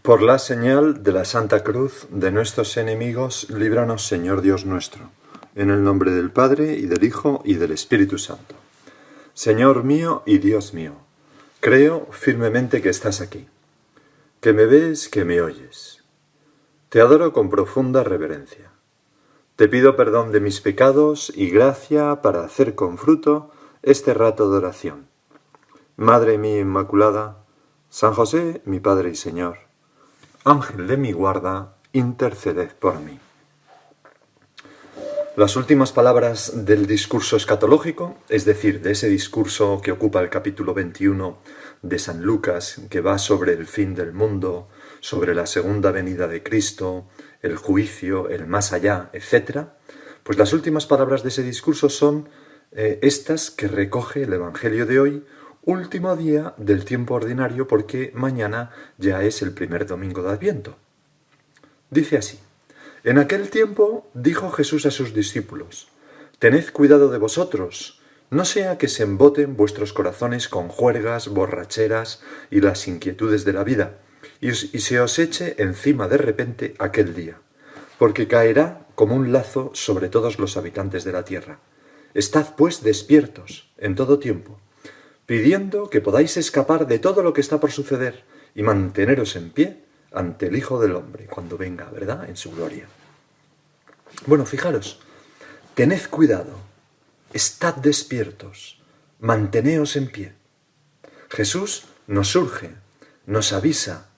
Por la señal de la Santa Cruz de nuestros enemigos, líbranos, Señor Dios nuestro, en el nombre del Padre, y del Hijo, y del Espíritu Santo. Señor mío y Dios mío, creo firmemente que estás aquí, que me ves, que me oyes. Te adoro con profunda reverencia. Te pido perdón de mis pecados y gracia para hacer con fruto este rato de oración. Madre mía Inmaculada, San José, mi Padre y Señor, Ángel de mi guarda, interceded por mí. Las últimas palabras del discurso escatológico, es decir, de ese discurso que ocupa el capítulo 21 de San Lucas, que va sobre el fin del mundo, sobre la segunda venida de Cristo, el juicio, el más allá, etc., pues las últimas palabras de ese discurso son estas que recoge el Evangelio de hoy, último día del tiempo ordinario, porque mañana ya es el primer domingo de Adviento. Dice así: en aquel tiempo dijo Jesús a sus discípulos: tened cuidado de vosotros, no sea que se emboten vuestros corazones con juergas, borracheras y las inquietudes de la vida, y se os eche encima de repente aquel día, porque caerá como un lazo sobre todos los habitantes de la tierra. Estad pues despiertos en todo tiempo, pidiendo que podáis escapar de todo lo que está por suceder y manteneros en pie ante el Hijo del Hombre, cuando venga, ¿verdad?, en su gloria. Bueno, fijaros, tened cuidado, estad despiertos, manteneos en pie. Jesús nos urge, nos avisa,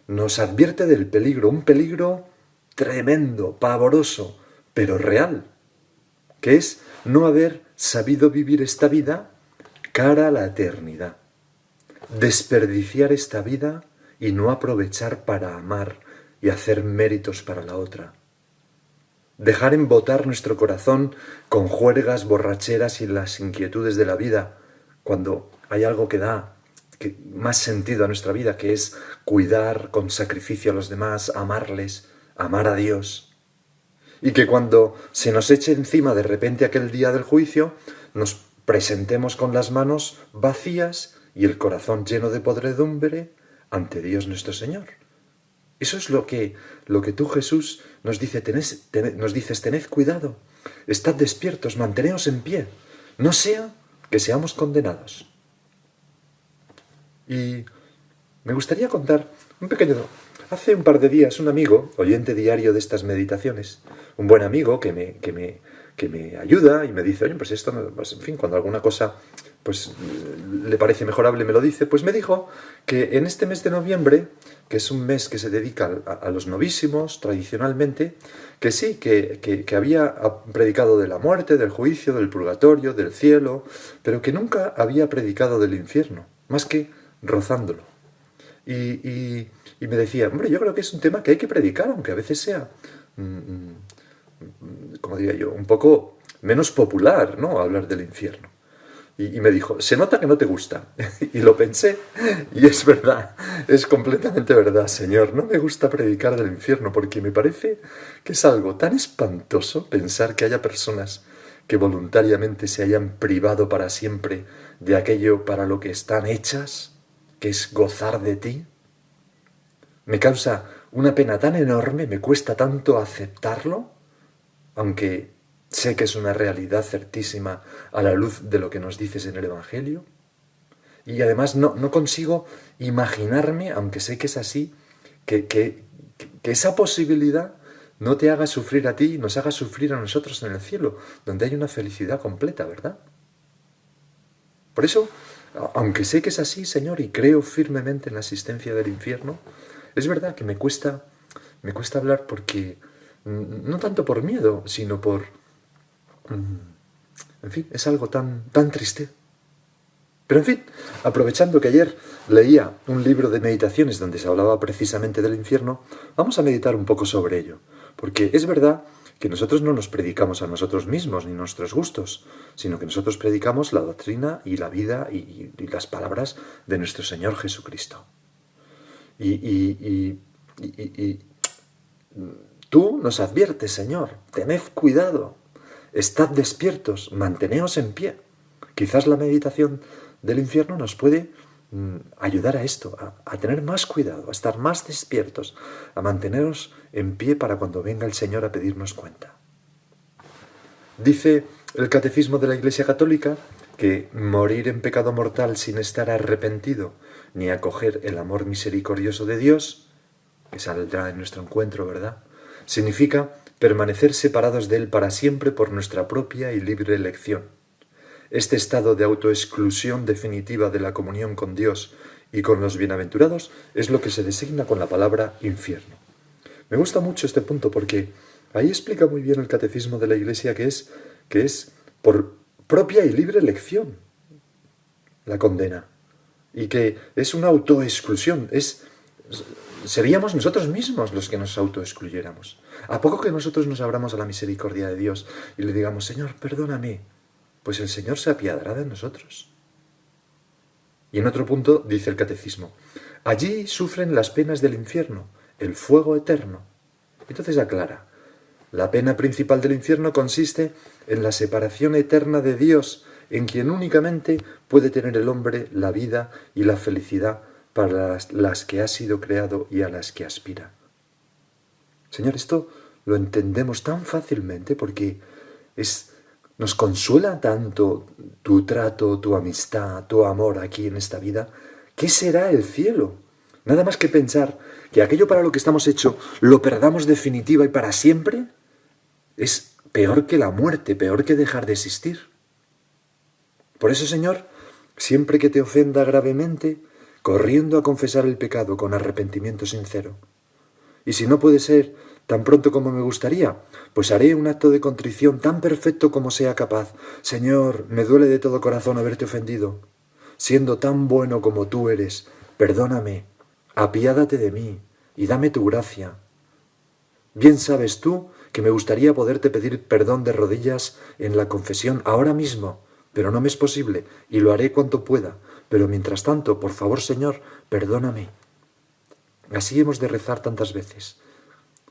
nos advierte del peligro, un peligro tremendo, pavoroso, pero real, que es no haber sabido vivir esta vida cara a la eternidad, desperdiciar esta vida y no aprovechar para amar y hacer méritos para la otra. Dejar embotar nuestro corazón con juergas, borracheras y las inquietudes de la vida, cuando hay algo que da más sentido a nuestra vida, que es cuidar con sacrificio a los demás, amarles, amar a Dios. Y que cuando se nos eche encima de repente aquel día del juicio, nos presentemos con las manos vacías y el corazón lleno de podredumbre ante Dios nuestro Señor. Eso es lo que tú, Jesús, nos dices: tened cuidado, estad despiertos, manteneos en pie, no sea que seamos condenados. Y me gustaría contar un pequeño... Hace un par de días un amigo, oyente diario de estas meditaciones, un buen amigo que me ayuda y me dice: oye, pues esto, pues, en fin, cuando alguna cosa pues le parece mejorable me lo dice, pues me dijo que en este mes de noviembre, que es un mes que se dedica a los novísimos tradicionalmente, que sí, que había predicado de la muerte, del juicio, del purgatorio, del cielo, pero que nunca había predicado del infierno, más que rozándolo. Y me decía: hombre, yo creo que es un tema que hay que predicar, aunque a veces sea, como diría yo, un poco menos popular, ¿no?, hablar del infierno. Y me dijo: se nota que no te gusta. Y lo pensé, y es verdad, es completamente verdad, Señor. No me gusta predicar del infierno, porque me parece que es algo tan espantoso pensar que haya personas que voluntariamente se hayan privado para siempre de aquello para lo que están hechas, que es gozar de ti. Me causa una pena tan enorme, me cuesta tanto aceptarlo, aunque sé que es una realidad certísima a la luz de lo que nos dices en el Evangelio. Y además no consigo imaginarme, aunque sé que es así, que esa posibilidad no te haga sufrir a ti y nos haga sufrir a nosotros en el cielo, donde hay una felicidad completa, ¿verdad? Por eso, aunque sé que es así, Señor, y creo firmemente en la existencia del infierno, es verdad que me cuesta hablar, porque no tanto por miedo, sino por... En fin, es algo tan triste. Pero en fin, aprovechando que ayer leía un libro de meditaciones donde se hablaba precisamente del infierno, vamos a meditar un poco sobre ello. Porque es verdad que nosotros no nos predicamos a nosotros mismos ni nuestros gustos, sino que nosotros predicamos la doctrina y la vida y las palabras de nuestro Señor Jesucristo. Y tú nos adviertes, Señor: tened cuidado, estad despiertos, manteneos en pie. Quizás la meditación del infierno nos puede ayudar a esto, a tener más cuidado, a estar más despiertos, a mantenernos en pie para cuando venga el Señor a pedirnos cuenta. Dice el Catecismo de la Iglesia Católica que morir en pecado mortal sin estar arrepentido ni acoger el amor misericordioso de Dios, que saldrá en nuestro encuentro, ¿verdad?, significa permanecer separados de Él para siempre por nuestra propia y libre elección. Este estado de autoexclusión definitiva de la comunión con Dios y con los bienaventurados es lo que se designa con la palabra infierno. Me gusta mucho este punto porque ahí explica muy bien el Catecismo de la Iglesia que es por propia y libre elección la condena y que es una autoexclusión, seríamos nosotros mismos los que nos autoexcluyéramos. ¿A poco que nosotros nos abramos a la misericordia de Dios y le digamos, Señor, perdóname? Pues el Señor se apiadará de nosotros. Y en otro punto dice el Catecismo, allí sufren las penas del infierno, el fuego eterno. Entonces aclara, la pena principal del infierno consiste en la separación eterna de Dios, en quien únicamente puede tener el hombre la vida y la felicidad para las que ha sido creado y a las que aspira. Señor, esto lo entendemos tan fácilmente porque nos consuela tanto tu trato, tu amistad, tu amor aquí en esta vida. ¿Qué será el cielo? Nada más que pensar que aquello para lo que estamos hechos lo perdamos definitiva y para siempre es peor que la muerte, peor que dejar de existir. Por eso, Señor, siempre que te ofenda gravemente, corriendo a confesar el pecado con arrepentimiento sincero. Y si no puede ser tan pronto como me gustaría, pues haré un acto de contrición tan perfecto como sea capaz. Señor, me duele de todo corazón haberte ofendido. Siendo tan bueno como tú eres, perdóname, apiádate de mí y dame tu gracia. Bien sabes tú que me gustaría poderte pedir perdón de rodillas en la confesión ahora mismo, pero no me es posible y lo haré cuanto pueda. Pero mientras tanto, por favor, Señor, perdóname. Así hemos de rezar tantas veces.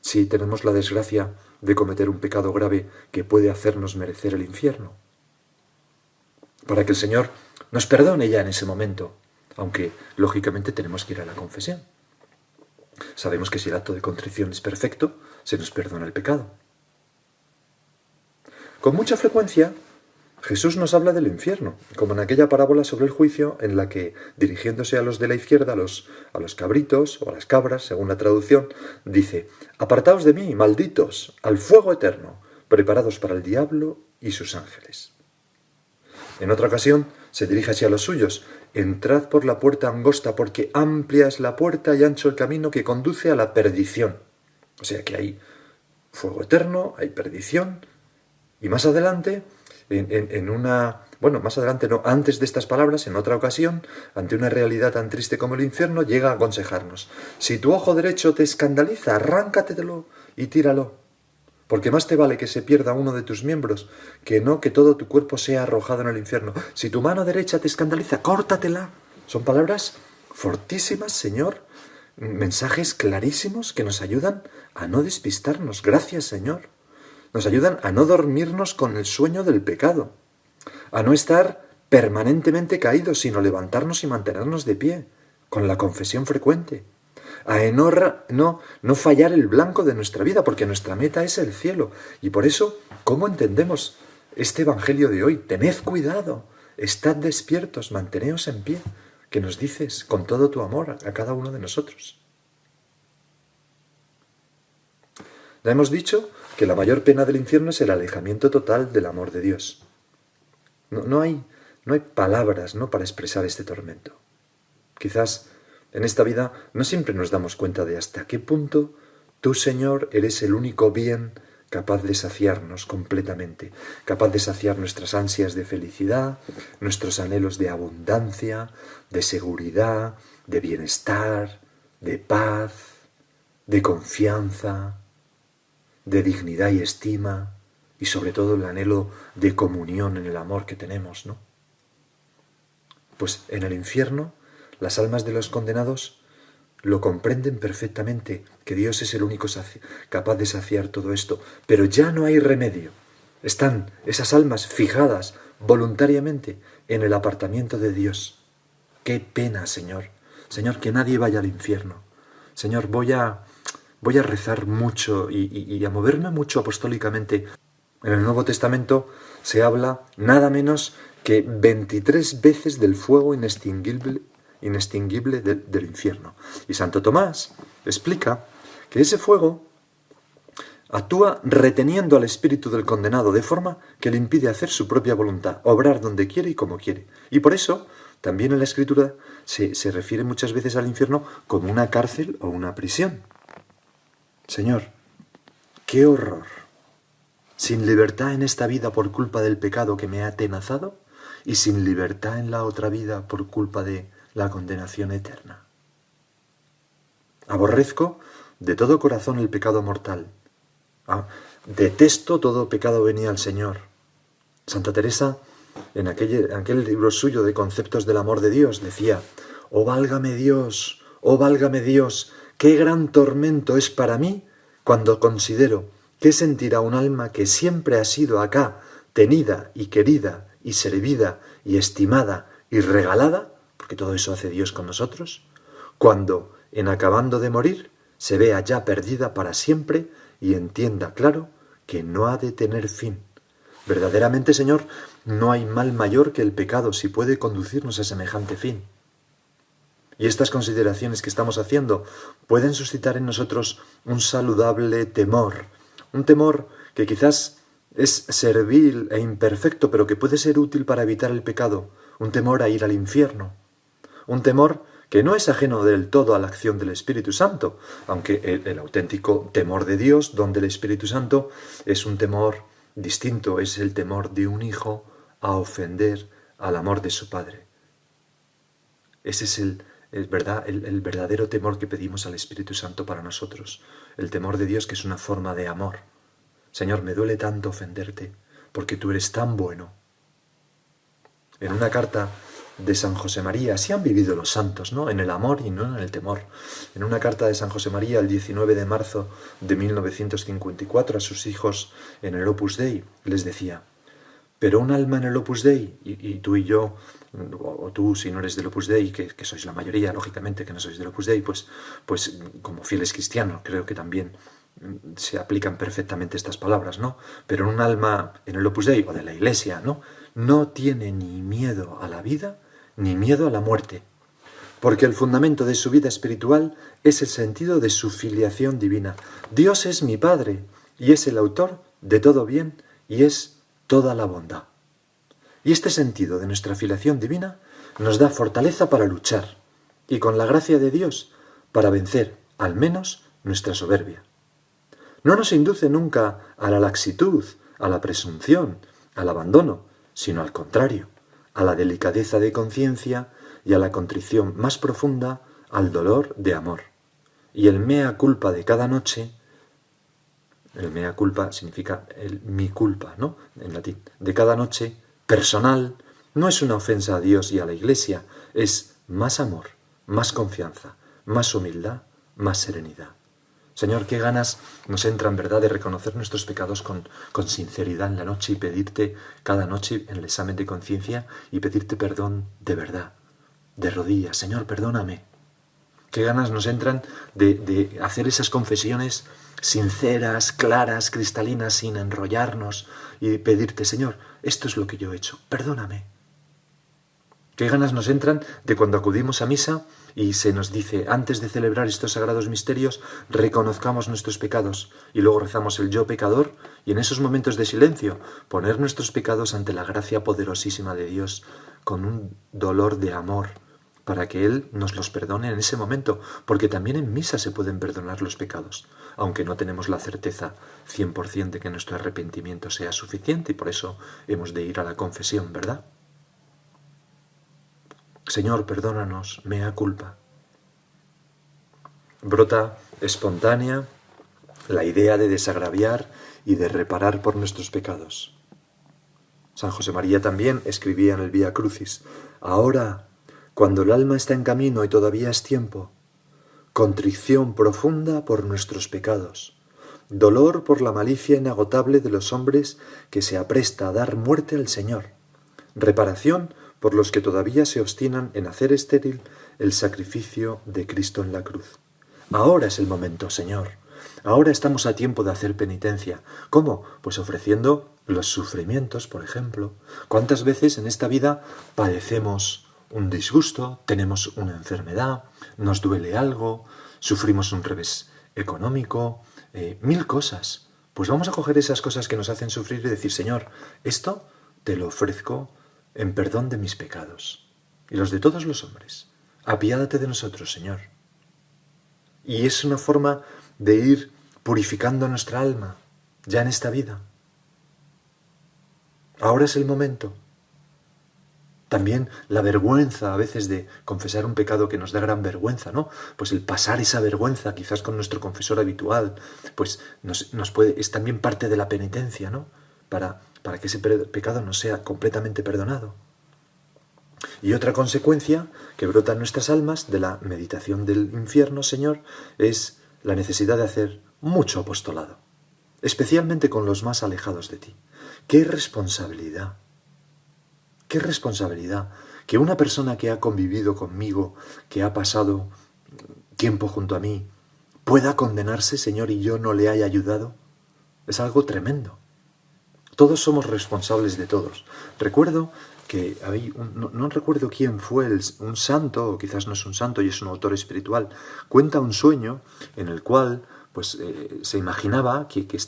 Si tenemos la desgracia de cometer un pecado grave que puede hacernos merecer el infierno. Para que el Señor nos perdone ya en ese momento, aunque lógicamente tenemos que ir a la confesión. Sabemos que si el acto de contrición es perfecto, se nos perdona el pecado. Con mucha frecuencia, Jesús nos habla del infierno, como en aquella parábola sobre el juicio en la que, dirigiéndose a los de la izquierda, a los cabritos o a las cabras, según la traducción, dice, «Apartaos de mí, malditos, al fuego eterno, preparados para el diablo y sus ángeles». En otra ocasión, se dirige hacia los suyos, «Entrad por la puerta angosta, porque amplia es la puerta y ancho el camino que conduce a la perdición». O sea que hay fuego eterno, hay perdición, y más adelante... más adelante no, antes de estas palabras, en otra ocasión, ante una realidad tan triste como el infierno, llega a aconsejarnos, si tu ojo derecho te escandaliza, arráncatelo y tíralo, porque más te vale que se pierda uno de tus miembros, que no que todo tu cuerpo sea arrojado en el infierno. Si tu mano derecha te escandaliza, córtatela. Son palabras fortísimas, Señor, mensajes clarísimos que nos ayudan a no despistarnos. Gracias, Señor. Nos ayudan a no dormirnos con el sueño del pecado, a no estar permanentemente caídos, sino levantarnos y mantenernos de pie, con la confesión frecuente, a no fallar el blanco de nuestra vida, porque nuestra meta es el cielo. Y por eso, ¿cómo entendemos este evangelio de hoy? Tened cuidado, estad despiertos, manteneos en pie, que nos dices con todo tu amor a cada uno de nosotros. Ya hemos dicho que la mayor pena del infierno es el alejamiento total del amor de Dios. No hay palabras, ¿no?, para expresar este tormento. Quizás en esta vida no siempre nos damos cuenta de hasta qué punto tú, Señor, eres el único bien capaz de saciarnos completamente, capaz de saciar nuestras ansias de felicidad, nuestros anhelos de abundancia, de seguridad, de bienestar, de paz, de confianza, de dignidad y estima, y sobre todo el anhelo de comunión en el amor que tenemos, ¿no? Pues en el infierno, las almas de los condenados lo comprenden perfectamente, que Dios es el único capaz de saciar todo esto, pero ya no hay remedio. Están esas almas fijadas voluntariamente en el apartamiento de Dios. Qué pena, Señor. Señor, que nadie vaya al infierno. Señor, voy a rezar mucho y a moverme mucho apostólicamente. En el Nuevo Testamento se habla nada menos que 23 veces del fuego inextinguible del infierno. Y Santo Tomás explica que ese fuego actúa reteniendo al espíritu del condenado de forma que le impide hacer su propia voluntad, obrar donde quiere y como quiere. Y por eso, también en la Escritura se refiere muchas veces al infierno como una cárcel o una prisión. Señor, qué horror. Sin libertad en esta vida por culpa del pecado que me ha atenazado y sin libertad en la otra vida por culpa de la condenación eterna. Aborrezco de todo corazón el pecado mortal. Detesto todo pecado venial, Señor. Santa Teresa, en aquel libro suyo de Conceptos del amor de Dios, decía: oh válgame Dios, qué gran tormento es para mí cuando considero qué sentirá un alma que siempre ha sido acá tenida y querida y servida y estimada y regalada, porque todo eso hace Dios con nosotros, cuando, en acabando de morir, se vea ya perdida para siempre y entienda claro que no ha de tener fin. Verdaderamente, Señor, no hay mal mayor que el pecado si puede conducirnos a semejante fin. Y estas consideraciones que estamos haciendo pueden suscitar en nosotros un saludable temor, un temor que quizás es servil e imperfecto, pero que puede ser útil para evitar el pecado, un temor a ir al infierno, un temor que no es ajeno del todo a la acción del Espíritu Santo, aunque el auténtico temor de Dios, don del Espíritu Santo, es un temor distinto, es el temor de un hijo a ofender al amor de su Padre. Ese es el verdadero temor que pedimos al Espíritu Santo para nosotros, el temor de Dios, que es una forma de amor. Señor, me duele tanto ofenderte, porque tú eres tan bueno. En una carta de San José María, así han vivido los santos, ¿no? En el amor y no en el temor. En una carta de San José María, el 19 de marzo de 1954, a sus hijos en el Opus Dei, les decía: pero un alma en el Opus Dei, y tú y yo, o tú si no eres del Opus Dei, que sois la mayoría, lógicamente que no sois del Opus Dei, pues como fieles cristianos creo que también se aplican perfectamente estas palabras, ¿no? Pero un alma en el Opus Dei o de la Iglesia, ¿no? No tiene ni miedo a la vida ni miedo a la muerte, porque el fundamento de su vida espiritual es el sentido de su filiación divina. Dios es mi Padre y es el autor de todo bien y es toda la bondad. Y este sentido de nuestra filiación divina nos da fortaleza para luchar y con la gracia de Dios para vencer, al menos, nuestra soberbia. No nos induce nunca a la laxitud, a la presunción, al abandono, sino al contrario, a la delicadeza de conciencia y a la contrición más profunda, al dolor de amor. Y el mea culpa de cada noche, el mea culpa significa mi culpa, ¿no? En latín, de cada noche, personal, no es una ofensa a Dios y a la Iglesia, es más amor, más confianza, más humildad, más serenidad. Señor, qué ganas nos entran, ¿verdad?, de reconocer nuestros pecados con sinceridad en la noche y pedirte cada noche en el examen de conciencia y pedirte perdón de verdad, de rodillas. Señor, perdóname. Qué ganas nos entran de hacer esas confesiones sinceras, claras, cristalinas, sin enrollarnos y pedirte: Señor, esto es lo que yo he hecho, perdóname. Qué ganas nos entran de cuando acudimos a misa y se nos dice: antes de celebrar estos sagrados misterios, reconozcamos nuestros pecados, y luego rezamos el yo pecador, y en esos momentos de silencio, poner nuestros pecados ante la gracia poderosísima de Dios, con un dolor de amor, para que Él nos los perdone en ese momento, porque también en misa se pueden perdonar los pecados, aunque no tenemos la certeza 100% de que nuestro arrepentimiento sea suficiente, y por eso hemos de ir a la confesión, ¿verdad? Señor, perdónanos, mea culpa. Brota espontánea la idea de desagraviar y de reparar por nuestros pecados. San José María también escribía en el Vía Crucis: ahora, cuando el alma está en camino y todavía es tiempo, contrición profunda por nuestros pecados, dolor por la malicia inagotable de los hombres que se apresta a dar muerte al Señor, reparación por los que todavía se obstinan en hacer estéril el sacrificio de Cristo en la cruz. Ahora es el momento, Señor. Ahora estamos a tiempo de hacer penitencia. ¿Cómo? Pues ofreciendo los sufrimientos, por ejemplo. ¿Cuántas veces en esta vida padecemos un disgusto, tenemos una enfermedad, nos duele algo, sufrimos un revés económico, mil cosas? Pues vamos a coger esas cosas que nos hacen sufrir y decir, Señor, esto te lo ofrezco en perdón de mis pecados y los de todos los hombres. Apiádate de nosotros, Señor. Y es una forma de ir purificando nuestra alma ya en esta vida. Ahora es el momento. También la vergüenza a veces de confesar un pecado que nos da gran vergüenza, ¿no? Pues el pasar esa vergüenza quizás con nuestro confesor habitual, pues es también parte de la penitencia, ¿no? Para que ese pecado no sea completamente perdonado. Y otra consecuencia que brota en nuestras almas de la meditación del infierno, Señor, es la necesidad de hacer mucho apostolado, especialmente con los más alejados de ti. ¡Qué responsabilidad! ¡Qué responsabilidad! Que una persona que ha convivido conmigo, que ha pasado tiempo junto a mí, pueda condenarse, Señor, y yo no le haya ayudado. Es algo tremendo. Todos somos responsables de todos. Recuerdo que no recuerdo quién fue, un santo, o quizás no es un santo y es un autor espiritual, cuenta un sueño en el cual pues, se imaginaba que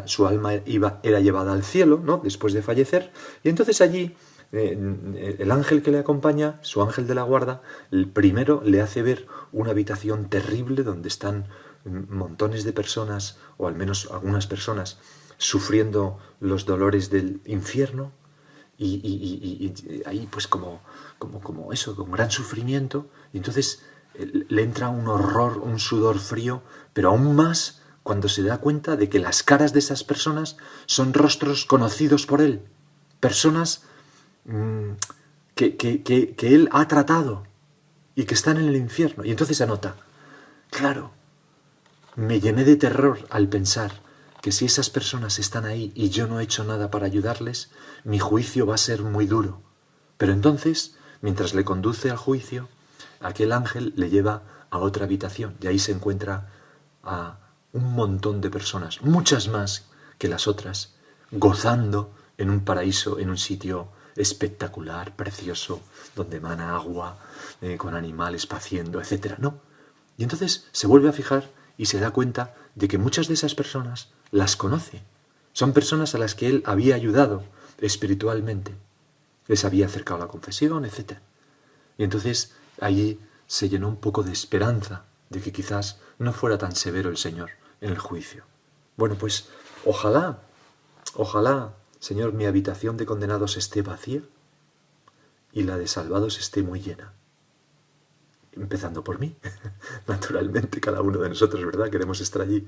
su alma era llevada al cielo, ¿no? Después de fallecer, y entonces allí el ángel que le acompaña, su ángel de la guarda, el primero le hace ver una habitación terrible donde están montones de personas, o al menos algunas personas, sufriendo los dolores del infierno, y ahí pues como eso, con gran sufrimiento, y entonces le entra un horror, un sudor frío, pero aún más cuando se da cuenta de que las caras de esas personas son rostros conocidos por él, personas que él ha tratado y que están en el infierno. Y entonces anota, claro, me llené de terror al pensar que si esas personas están ahí y yo no he hecho nada para ayudarles, mi juicio va a ser muy duro. Pero entonces, mientras le conduce al juicio, aquel ángel le lleva a otra habitación y ahí se encuentra a un montón de personas, muchas más que las otras, gozando en un paraíso, en un sitio espectacular, precioso, donde emana agua, con animales paciendo, etc. ¿No? Y entonces se vuelve a fijar y se da cuenta de que muchas de esas personas las conoce. Son personas a las que él había ayudado espiritualmente. Les había acercado a la confesión, etc. Y entonces allí se llenó un poco de esperanza de que quizás no fuera tan severo el Señor en el juicio. Bueno, pues ojalá, Señor, mi habitación de condenados esté vacía y la de salvados esté muy llena. Empezando por mí. Naturalmente, cada uno de nosotros, ¿verdad? Queremos estar allí.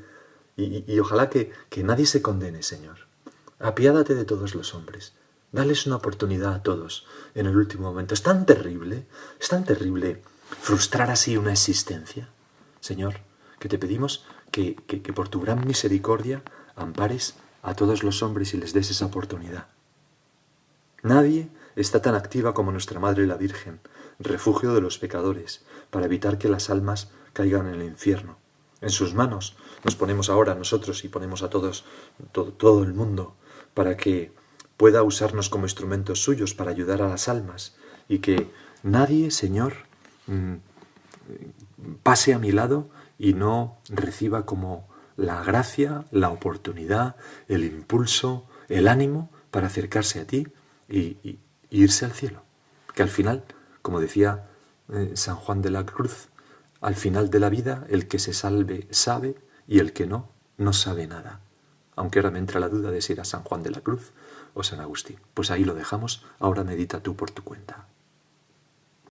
Y ojalá que nadie se condene, Señor. Apiádate de todos los hombres. Dales una oportunidad a todos en el último momento. Es tan terrible frustrar así una existencia. Señor, que te pedimos que por tu gran misericordia ampares a todos los hombres y les des esa oportunidad. Nadie está tan activa como nuestra Madre la Virgen, refugio de los pecadores, para evitar que las almas caigan en el infierno. En sus manos nos ponemos ahora nosotros y ponemos a todos, todo el mundo, para que pueda usarnos como instrumentos suyos para ayudar a las almas y que nadie, Señor, pase a mi lado y no reciba como la gracia, la oportunidad, el impulso, el ánimo para acercarse a ti y irse al cielo. Que al final, como decía San Juan de la Cruz, al final de la vida el que se salve sabe y el que no, no sabe nada. Aunque ahora me entra la duda de si era San Juan de la Cruz o San Agustín. Pues ahí lo dejamos, ahora medita tú por tu cuenta.